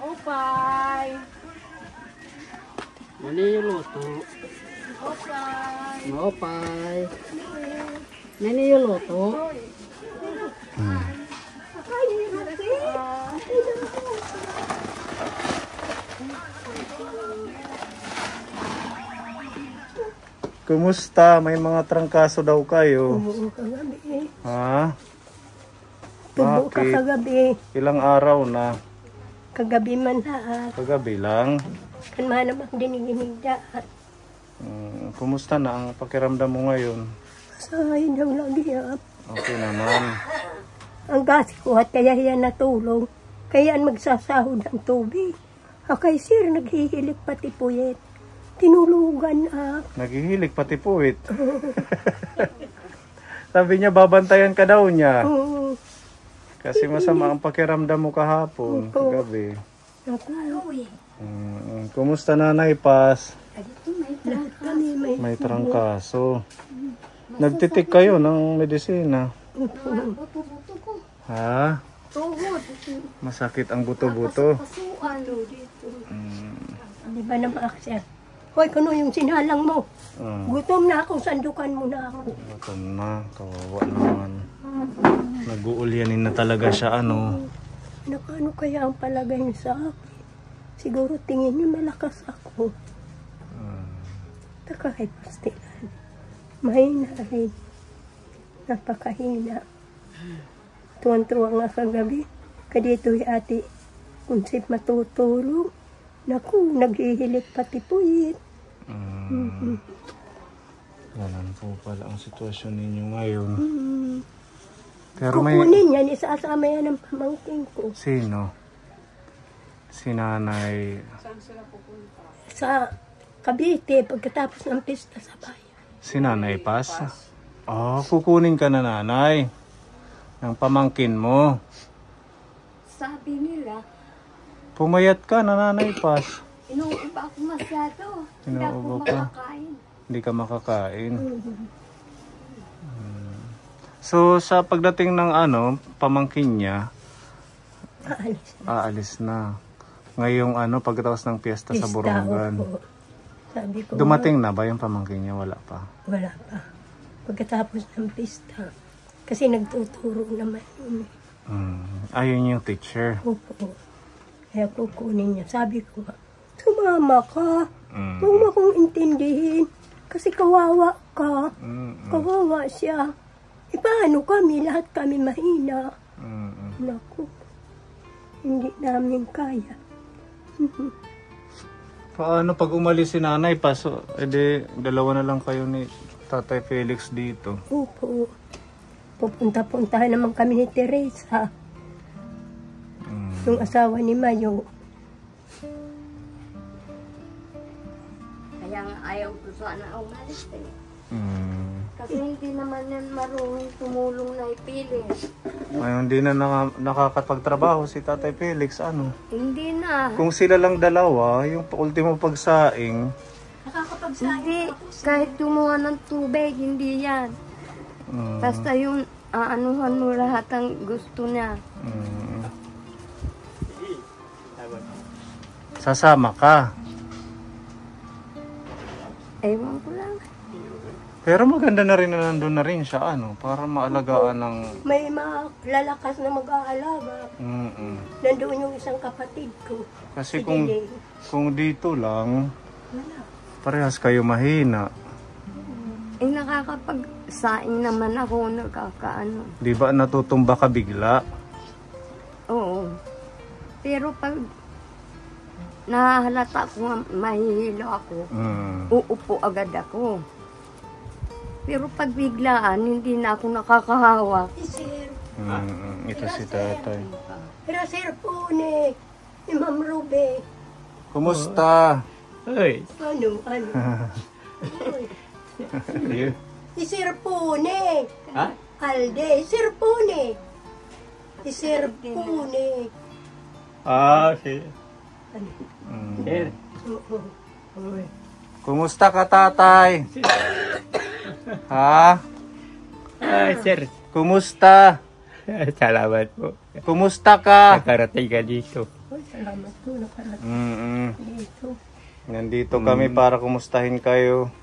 Opay. Mali yung luto. Opay. Opay. Nani yung luto. Kumusta? May mga trangkaso daw kayo. Oo, kagabi. Ha? Tubo ka Bakit? kagabi. Ilang araw na? Kagabi man lahat. Kagabi lang. Kan manamang diniginigdaan. Kumusta na ang pakiramdam mo ngayon? Masahin daw lagi yan. Okay naman. Ang gas ko at kaya yan natulong. Kaya magsasahod ang tubig. Akay sir, naghihilik pati puyet. Tinulugan Naghihilig pati puwit. Sabi niya babantayan ka daw niya. Oo. Kasi masama ang pakiramdam mo kahapon. Opo. Kagabi. Ako. Kumusta Nanay Paz? Kami may May trangkaso. Nagtitik kayo ng medisina. Buto-buto ko. Ha? Tuhod. Masakit ang buto-buto. Kasuan. Di ba naman siya? Hoy, kuno yung sinalang mo. Gutom na ako, sandukan mo na ako. Ito na, kawawa naman. Nag-uulyanin na talaga siya, ano. Nakano kaya ang palagay niya sa akin? Siguro tingin niya malakas ako. Kahit pastilan. Mahina rin. Napakahina. Tuwan-tuwa nga kagabi. Kadito yung ate, konsep matutulog. Naku, naghihilik pati puwit. Ganun po pala ang sitwasyon ninyo ngayon. Pero may... Kukunin yan, isasama yan ng pamangking ko. Sino? Si Nanay... Sa Cavite, pagkatapos ng pista sa bayan. Si Nanay Paz? Oh, kukunin ka na Nanay. Ng pamangkin mo. Sabi nila, Pumayat ka na Nanay Paz. inuuba ako masyado. Hindi ako Inuubo ka? makakain. Hindi ka makakain. So, sa pagdating ng pamangkin niya, aalis na. Ngayong pagkatapos ng piyesta sa Borongan. Sabi ko, Dumating na ba yung pamangkin niya? Wala pa. wala pa. Pagkatapos ng pista. Kasi nagtuturo naman yun. Ayun yung teacher. Opo. Kaya kukunin niya. Sabi ko, sumama ka. Huwag mo akong intindihin. Kasi kawawa ka. Kawawa siya. E paano kami? Lahat kami mahina. Naku. Hindi namin kaya. Paano pag umalis si Nanay Paz? Edi, dalawa na lang kayo ni Tatay Felix dito. Opo. Pupunta-puntahan naman kami ni Teresa. Yung asawa ni Mayo. Kaya nga ayaw ko sana umalis eh. Kasi hindi naman yan marunong tumulong na ipilit. Ngayon, hindi na nakakapagtrabaho si Tatay Felix. Ano? Hindi na. Kung sila lang dalawa, yung ultimo pagsaing, Hindi. Kahit tumuha ng tubig, hindi yan. Basta yung aanuhan mo lahat ang gusto niya. sasama ka. Ewan ko lang. Pero maganda na rin na nandun na rin siya, para maalagaan ng... May lalakas na mag-aalaga. Nandoon yung isang kapatid ko. Kasi si kung dito lang, parehas kayo mahina. Nakakapagsaing naman ako, nakakaano. Di ba natutumba ka bigla? Oo. Pero pag nahalata ko, mahihilo ako, uupo agad ako. Pero pag biglaan, hindi na ako nakakahawak. Ito si Tatay. Pero sir po ni Ma'am Ruby. Kumusta? Hoy. Ano? Si Sir Pune. Ha? Alde. Sir Pune. Si Sir Pune. Okay. Sir. Kumusta ka, Tatay? Ha? Ay, sir. Kumusta? Salamat po. Kumusta ka? Nakarating ka dito. Ay, salamat po. Nakarating Mm-mm. dito. Nandito kami para kumustahin kayo.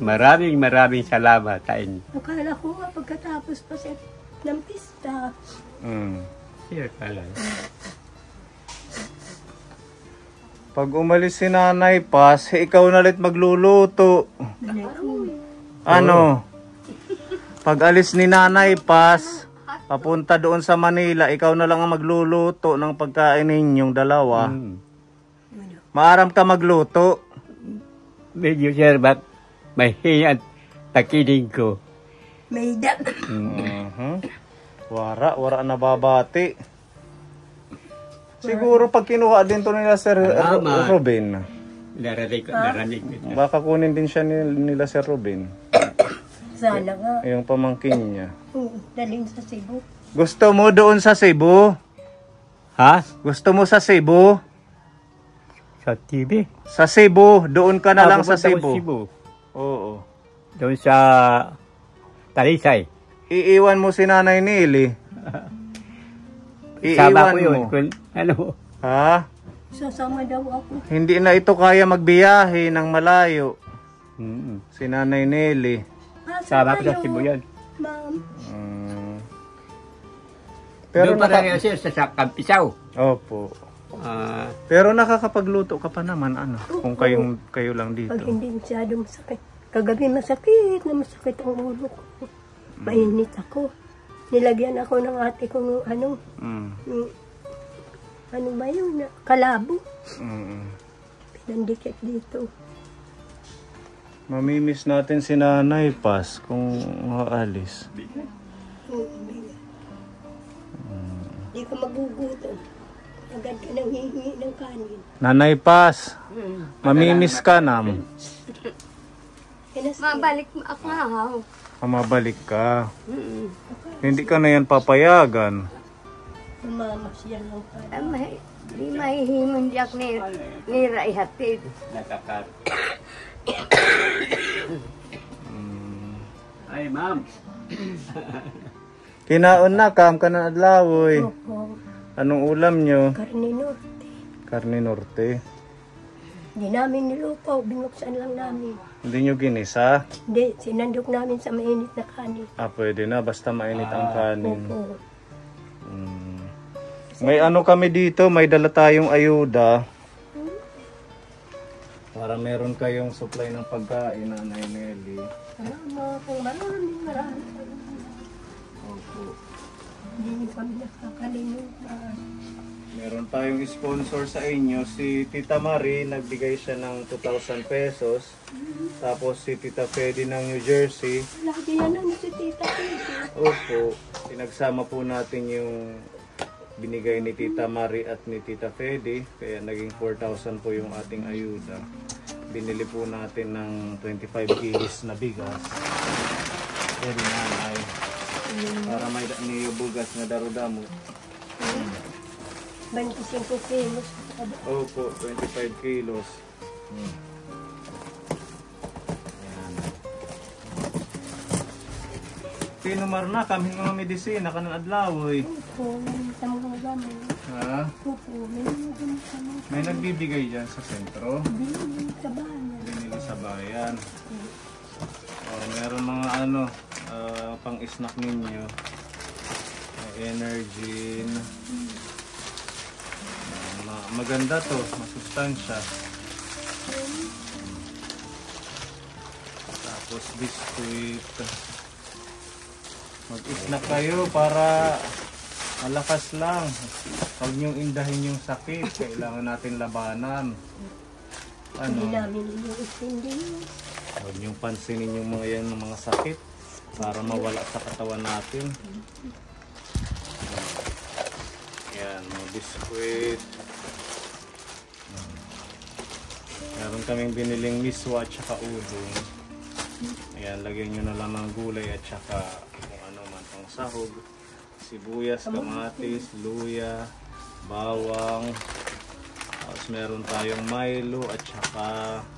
Maraming salamat sa inyo. Akala ko nga pagkatapos pa siya ng pista. Mm. Sir ka lang. Pag umalis si Nanay Paz, ikaw na ulit magluluto. Ano? Pag alis ni Nanay Paz, papunta doon sa Manila, ikaw na lang ang magluluto ng pagkain ninyong dalawa. Maaram ka magluto. Medyo sir, ba't may hiyat takinig ko? May dap. Wara nababati. Siguro pag kinuha din to nila Sir Ruben. Narating ko. Baka kunin din siya nila Sir Ruben. Sana nga. Yung pamangkin niya. Dalhin sa Cebu. Gusto mo doon sa Cebu? Ha? Gusto mo sa Cebu? Sa TV? Sa Cebu, doon ka na lang sa Cebu. Cebu. Oo. Doon sa Talisay. Iiwan mo si Nanay Nili. Sama Iiwan ko yun. mo. Ano? Ha? Sasama daw ako. Hindi na ito kaya magbiyahe ng malayo. Si Nanay Nelly. Sama ko sa Cebu yan. Ma'am. Pero doon pa rin sir sa Kampisaw. Opo. Pero nakakapagluto ka pa naman, ano? Kung kayo lang dito. Pag hindi masyadong masakit. Kagabi masakit ang ulo ko. Mainit ako. Nilagyan ako ng ate ko ng ano. Ano ba yun? Kalabo. Pinandikit dito. Mamimiss natin si Nanay Paz kung aalis. Hindi ka magugutom. Agad ka nang hihingi ng kanin. Nanay Paz, mamimiss ka nam. Mabalik ako nga. Mabalik ka. Hindi ka na yan papayagan. Mamamasyan lang pa. Di mahihimon di ako nira ihatid. Nakakar. Ay, ma'am. Kinaon na, kam ka na adlawoy. Opo. Anong ulam nyo? Karne norte. Karne norte. Hindi namin niluto. Binuksan lang namin. Hindi nyo ginisa? Hindi. Sinandok namin sa mainit na kanin. Pwede na, basta mainit ang kanin. Opo. May ano kami dito, may dala tayong ayuda. Para meron kayong supply ng pagkain, Nanay Nelly. Salamat po. Maraming. Opo. Hindi kami nakakalimutan. Meron tayong sponsor sa inyo, si Tita Marie, nagbigay siya ng 2,000 pesos. Tapos si Tita Fedy ng New Jersey. Lagi yan ang si Tita Fedy. Opo, pinagsama po natin yung binigay ni Tita Marie at ni Tita Fedy. Kaya naging 4,000 po yung ating ayuda. Binili po natin ng 25 kilos na bigas. Very nanay. Para may niyo bugas na darudamo. 25 kilos. Opo, 25 kilos. Yan. Tinumar na kami mga medisina kanang adlawoy. Opo, may mga gamit. Ha? Opo, may mga gamit kami. May nagbibigay dyan sa sentro. Binili sa bayan. Binili sa bayan. Meron mga ano, pang-snack ninyo. Energy. Maganda to, masustansya. Tapos biskuit. Mag-snack kayo para malakas lang. Huwag niyong indahin yung sakit. Kailangan natin labanan. Hindi namin inuustindi. Huwag niyong pansinin yung mga yan, mga sakit para mawala sa katawan natin. Yan, mga biskuit. Meron kaming biniling miswa at saka udong. Ayan, lagyan nyo na lang ng gulay at saka kung ano man pang sahog. Sibuyas, kamatis, luya, bawang. Tapos meron tayong Milo at saka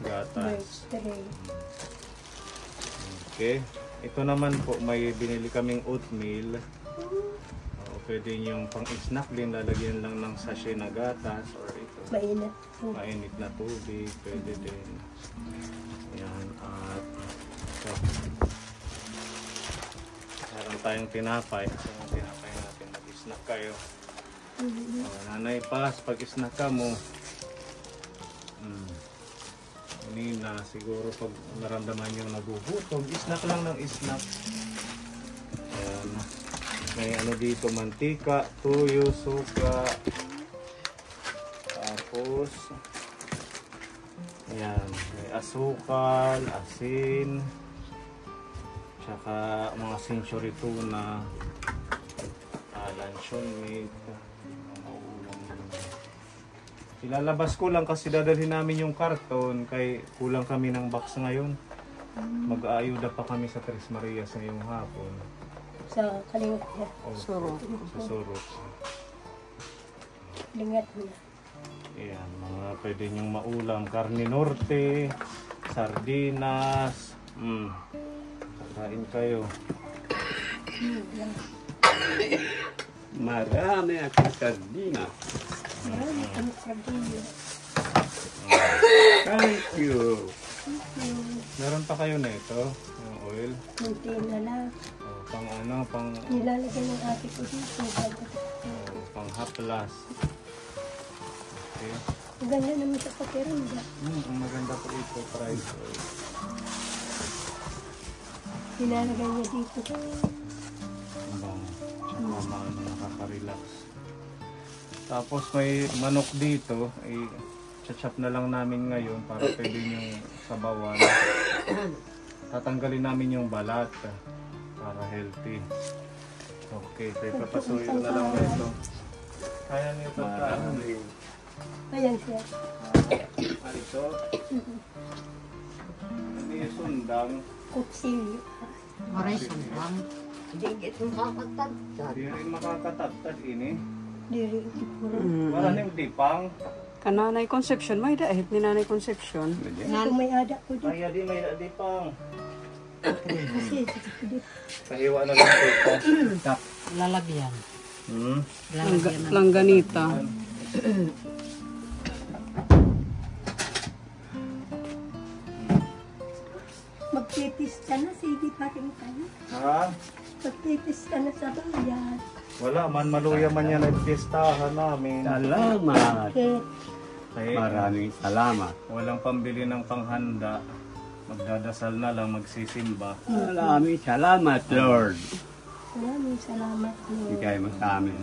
gatas. Okay. Ito naman po, may binili kaming oatmeal. O, pwede yung pang-snack din, lalagyan lang ng sachet na gatas or ito. Mainit. Mainit na tubig, pwede din. Ayan, at meron tayong tinapay. So, yung tinapay natin, mag-snack kayo. Nanay Paz, pag-snack ka mo. Kanina, siguro pag naramdaman yung nagugutom, snack lang ng snack. Ayan. May ano dito, mantika, tuyo, suka. Tapos, ayan, may asukal, asin, tsaka mga century tuna, luncheon meat. Ilalabas ko lang kasi dadalhin namin yung karton kay kulang kami ng box ngayon. Mag-aayuda pa kami sa Tres Marias ngayong hapon. Sa kalingat niya. Suro. Sa Suro. Lingat niya. Ayan, mga pwede nyong maulam. Karne norte, sardinas. Kain kayo. Marami akong sardinas. Marami kami sardinas. Thank you. Meron pa kayo na ito? Yung oil? Kunti na lang. Pang ano, pang Nilalagay ng ate ko dito. pang haplas. Okay. Maganda naman sa pakiramdam. Ang maganda po ito, fried oil. Nilalagay niya dito. Ang bango. Tsaka maano, nakaka-relax. Tapos may manok dito. Chachap na lang namin ngayon para pwede nyo sabawan. Tatanggalin namin yung balat para healthy. Okay, so ipapasuyo na lang na ito. Kaya niyo pagkaan. Ayan siya. Ito. Ano yung sundang? Kutsilyo. Maray sundang. Digit makakatagtad. Hindi rin makakatagtad ini. Diri. Puro. Wala nang dipang. Kananay Conception, may dahil ni Nanay Conception. Kung may ada ko dito. Kaya di may dipang. Kasi dito. Pahiwa na lang ito. Lalagyan. Hmm? Langganita. Magpipista na. Sige pa rin kayo. Ha? Magpipista na sa bayan. Wala man, maluya man yan ang pistahan namin. Salamat. Okay. Kaya Maraming salamat. walang pambili ng panghanda. Magdadasal na lang, magsisimba. Maraming salamat, Lord. Maraming salamat. Lord. Bigay mo sa amin.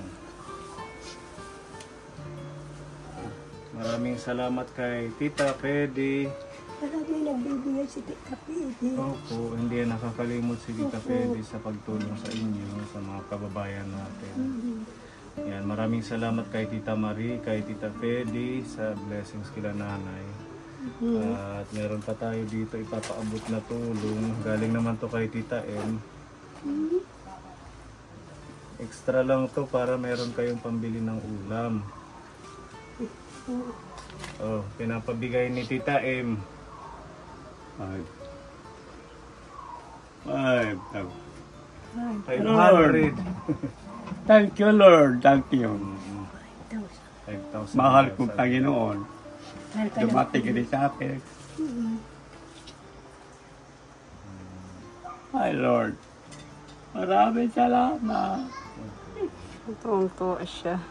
Maraming salamat kay Tita Pedi. Maraming nagbibigay si Tita Pidi. Opo, hindi yan nakakalimot si Tita Pedi sa pagtulong sa inyo, sa mga kababayan natin. Yan, maraming salamat kay Tita Marie, kay Tita Pedi sa blessings kila nanay. At meron pa tayo dito ipapaabot na tulong. Galing naman to kay Tita M. Extra lang to para meron kayong pambili ng ulam. Oh, pinapabigay ni Tita M. 500. Thank you, Lord. Thank you. 5,000. Mahal kong Panginoon. Mahal ka na. Dumating ka rin sa akin. Hi, Lord. Maraming salamat. Tuwang-tuwa siya.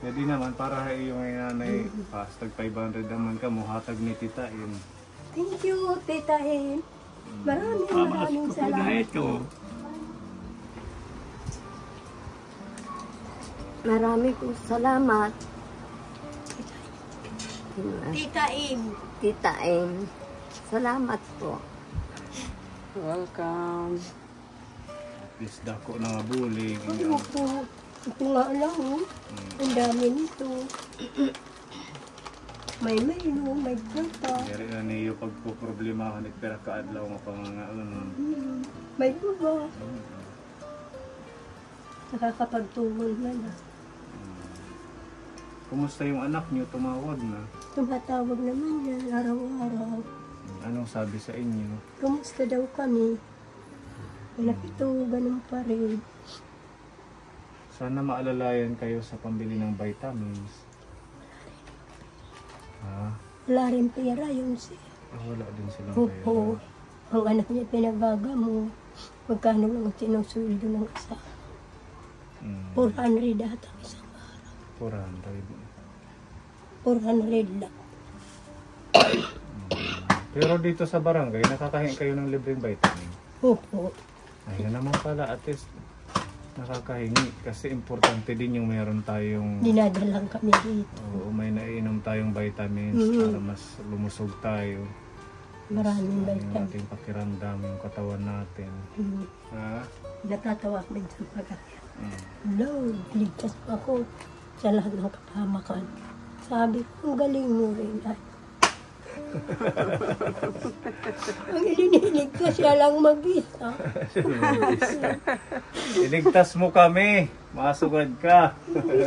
Pwede naman para yung nanay pastag 500 naman ka muhatag ni Tita M. Thank you, Tita Hen. Maraming Mamas maraming ko po na salamat. ito. Marami kong salamat. Tita Em. Tita M. Salamat po. Welcome. At least dako na mabulig. Ano po? Ito nga lang, oh. Ang dami nito. May mayro, may plata. Dari na niyo pagpuproblemahan at pera kaadlaw nga pang mga May buba. Nakakapagtulong na na. Kumusta yung anak niyo? Tumawag na. Tumatawag naman yan araw-araw. Anong sabi sa inyo? Kumusta daw kami? Anak ito, ganun pa rin. Sana maalalayan kayo sa pambili ng vitamins. Ha? Wala rin pera yun siya. Wala din silang Opo. pera. Ang anak niya pinagagamo. Magkano lang ang sinusweldo ng isa? 400 ata ang isang araw. 400 lang. Pero dito sa barangay, nakakahingi kayo ng libreng vitamin. Opo. Ayun naman pala, at least nakakahingi. Kasi importante din yung meron tayong... Dinadalang kami dito. Oo, may naiinom tayong vitamins para mas lumusog tayo. Maraming Yung vitamin. ating pakiramdam, yung katawan natin. Ha? Natatawa ko minsan pagkakaya. Lord, ligtas mo ako sa lahat ng kapahamakan. Sabi ko, ang galing mo rin. Ay. Ang ininig ko siya lang mag-isa. Iligtas mo kami. Masugad ka.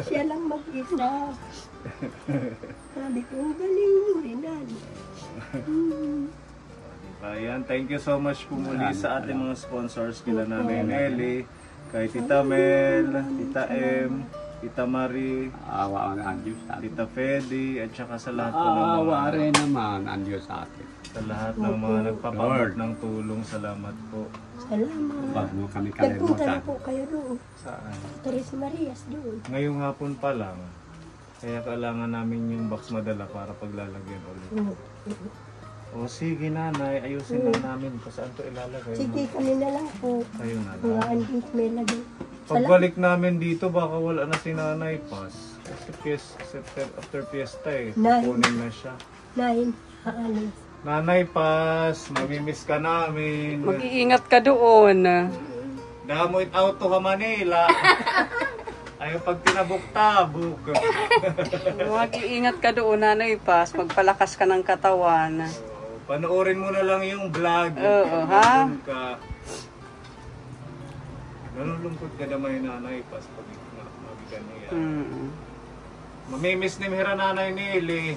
Siya lang mag-isa. Sabi ko, ang galing mo rin. Ayan, thank you so much po muli sa ating mga sponsors. Kila Nanay Nelly, kay Tita Mel, Tita M, Tita Marie, Awa ang Diyos sa atin. Tita Fedy, at saka sa lahat po ng mga, Awa rin naman ang Diyos sa atin. sa lahat ng mga nagpapabot ng tulong. Salamat po. Salamat. Huwag mo kami Nagpunta kalimutan. na po kayo doon. Saan? Tres Marias doon. Ngayong hapon pa lang. Kaya kailangan namin yung box madala para paglalagyan ulit. O sige nanay, ayusin lang namin kung saan to ilalagay. Sige, kami na lang po. Kayo na Mga lang. andit may lagay. Pagbalik namin dito, baka wala na si Nanay Paz. Kasi after fiesta eh, kukunin na siya. 9, aalis. Nanay Paz, mamimiss ka namin. Mag-iingat ka doon. Damoy out to Manila. Ayaw pag tinabok-tabok. Mag-iingat ka doon, Nanay Paz. Magpalakas ka ng katawan. Panoorin mo na lang yung vlog. Oo, ha? Doon ka. Nalulungkot ka naman yung Nanay Paz pag mabigan niya. Mamimiss ni Mira Nanay Nelly.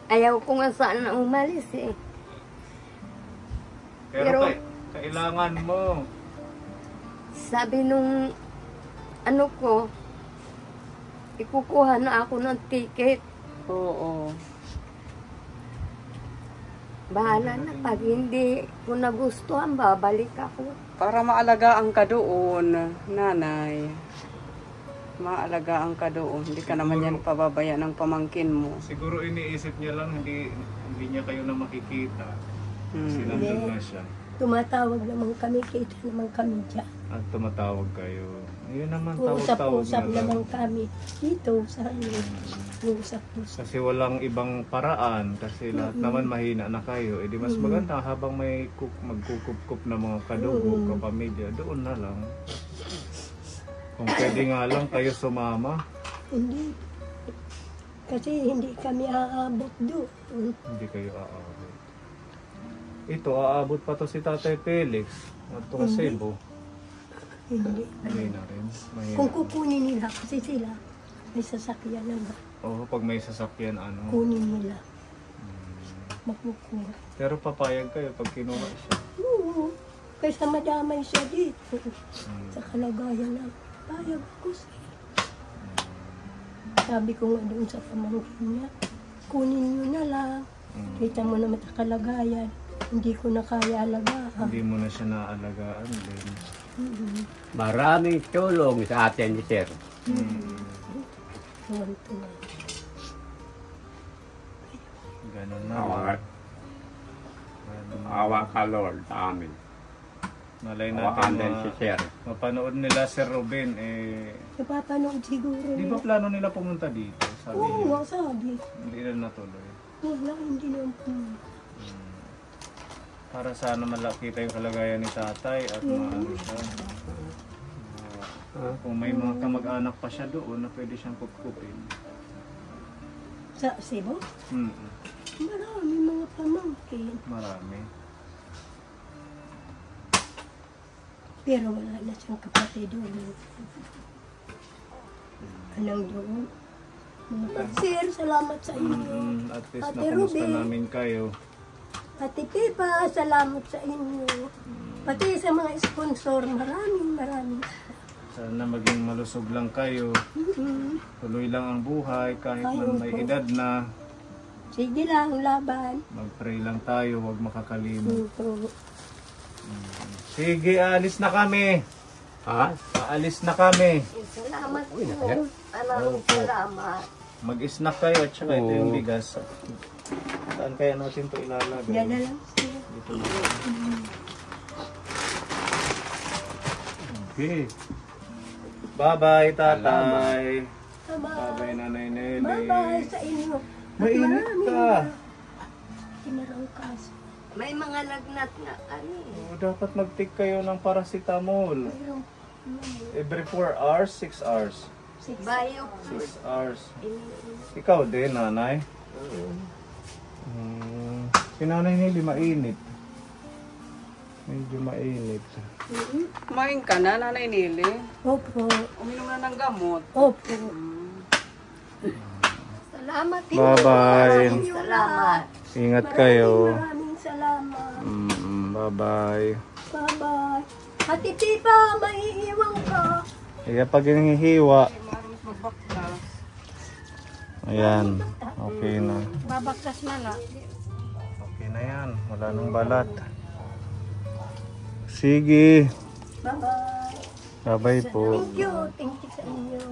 Ayaw ko nga sana umalis eh. Pero Pero- kailangan mo. Sabi nung ano ko, ikukuha na ako ng ticket. Oo. Bahala na. Pag hindi ko nagustuhan, babalik ako. Para maalagaan ka doon, Nanay. Maalagaan ka doon. Hindi ka naman yan pababaya ng pamangkin mo. Siguro iniisip niya lang hindi niya kayo na makikita. Kasi nandun na siya. Tumatawag naman kami, kita naman kami dyan. At tumatawag kayo. Yun naman, tawag-tawag Usap-usap na lang. naman kami. Dito, sa amin. Usap-usap. Kasi walang ibang paraan. Kasi lahat naman mahina na kayo. E di mas maganda habang may magkukup-kup na mga kadugo, kapamilya, doon na lang. Kung pwede nga lang kayo sumama, Hindi. Kasi hindi kami aabot doon. hindi kayo aabot. Ito, aabot pa to si Tatay Felix. At to Cebu. Hindi. Hindi na rin. Mahina. Kung kukunin nila, kasi sila, may sasakyan naman. Oo, pag may sasakyan, ano. Kunin nila. Makukuha. Pero papayag kayo pag kinuha siya. Oo. Kaysa madamay siya dito. Sa kalagayan na, payag ako siya. Sabi ko nga doon sa pamangkin niya, kunin nyo na lang. Kita mo naman sa kalagayan. Hindi ko na kaya alagaan. Hindi mo na siya naalagaan din. Maraming tulong sa atin ni Sir. Tuwan-tuwa. Ganun na. Awa, Ganun na. awa ka Lord sa amin. Malay Awakan natin din si Sir. mapanood nila Sir Ruben. Eh, Napapanood siguro di ba nila. plano nila pumunta dito? Sabi Oo, niya. nga sabi. Hindi na natuloy. Wala, hindi naman po. Para sana malakita yung kalagayan ni tatay at maano siya. Kung may mga kamag-anak pa siya doon na pwede siyang kupkupin. Sa Cebu, Mm. marami mga pamangkin. Marami. Pero wala na siyang kapatid doon. Anong doon? Sir, salamat sa inyo. At least Ate nakumusta Ruby. namin kayo. Ate Pepa, salamat sa inyo. Pati sa mga sponsor, maraming. Sana maging malusog lang kayo. Tuloy lang ang buhay kahit man may edad na. Sige lang, laban. Mag-pray lang tayo, huwag makakalimot. Opo. Sige, aalis na kami. Ha? Aalis na kami. Salamat po. Maraming salamat. Mag-snack kayo at saka ito yung bigas. Saan kaya natin ito ilalagay? Yan na lang. Dito na. Okay. Bye-bye, tatay. Bye-bye, nanay Nelly. Bye-bye sa inyo. Mainit ka. Kinarangkas. May mga lagnat na ano eh. Oh, dapat mag-take kayo ng paracetamol. Every 4 hours, 6 hours. Bayo. 6 hours. Ikaw din, nanay? Si nanay Nelly mainit. Medyo mainit. Kumain ka na, Nanay Nili. Opo. Uminom na ng gamot. Opo. Salamat din. Bye-bye. Maraming salamat. Ingat kayo. Maraming salamat. Bye-bye. Bye-bye. Ate Pipa, maiiwan ka. Kaya pag hinihiwa, Marunong magbaktas. ayan, okay na. Babaktas na lang. Okay na yan, wala nang balat. Sige, Bye-bye. bye-bye po. Thank you. Thank you sa inyo.